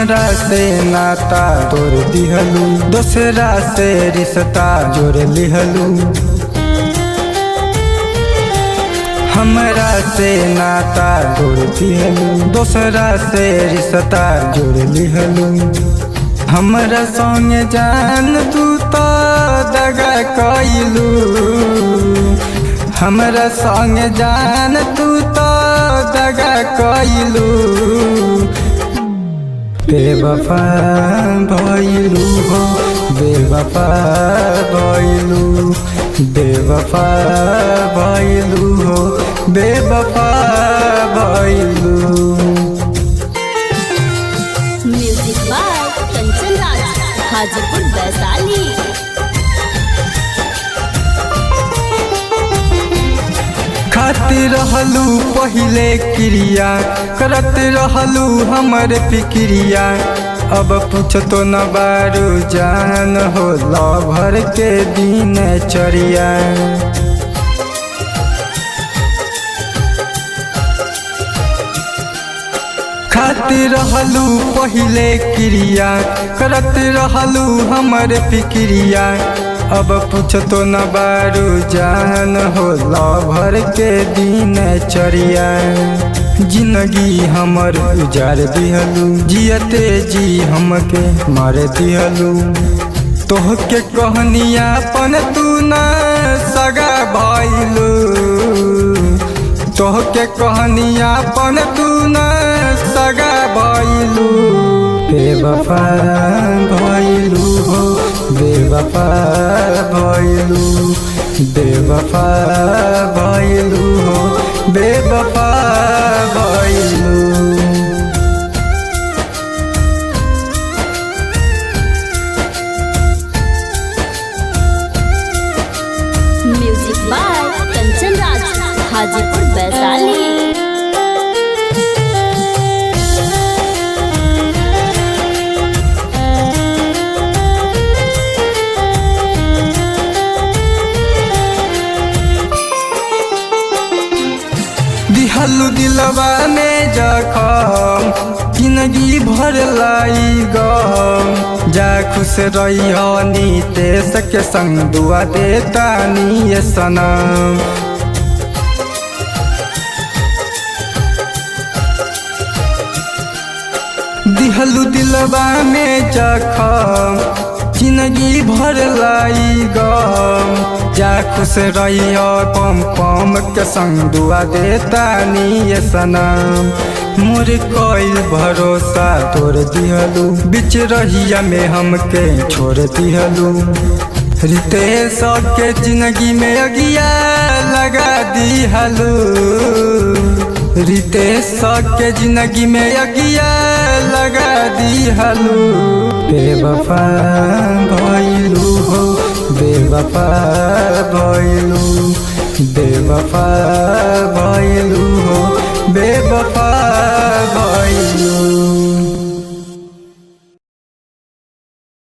हमरा से नाता तोड़ दिहलू, दूसरा से रिश्ता जोड़ लिहलू। हमरा से नाता तोड़ दिहलू, दूसरा से रिश्ता जोड़ लिहलू। हमरा संग जान तू तो दगा कइलू, हमरा संग जान तू तो दगा कइलू। बेवफा भइलू हो, बेवफा भइलू, बेवफा भइलू हो, बेवफा भइलू। Music by Kanchan Raj, Hajipur Vaishali. खाती रहलू पहिले क्रिया, करत रहलू हमर फिक्रिया। अब पूछतो न बारू जान हो, लभर के दिन चरिया। खाती रहलू पहिले क्रिया, करत रहलू हमर फिक्रिया। अब पूछतो न बारू जान हो, लभर के दिन चरिया। जिंदगी हमर उजार दिहलू, जियते जी हमके मार दिहलू। तोहके कहनियापन तू न सगा भइलू, तोहके कहनियापन तू न सगा भइलू। बेवफा भइलू हो, बेवफा भइलू, बेवफा भइलू हो, बेवफा भइलू। Music by Kanchan Raj, Hajipur Vaishali. दिहलू दिलवा में जखम, जिंदगी भर लाई गम। जा खुश रही हो नीतेश के संग, दुआ देता नी सनम। दिहलू दिलवा में जखम, जिंदगी भर लाई गम। जा खुश रही हो पम पम के संग, दुआ देता नी सनम। मोर कोई भरोसा तोड़ दिहलू, बिच रहिया में हमके छोड़ दिहलू। रितेश के जिंदगी में अगिया लगा दिहलू, रितेश के जिंदगी में अगिया लगा दिहलू। बेवफा भइलू हो, बेवफा भइलू, बेवफा भइलू हो, बेवफा भइलू।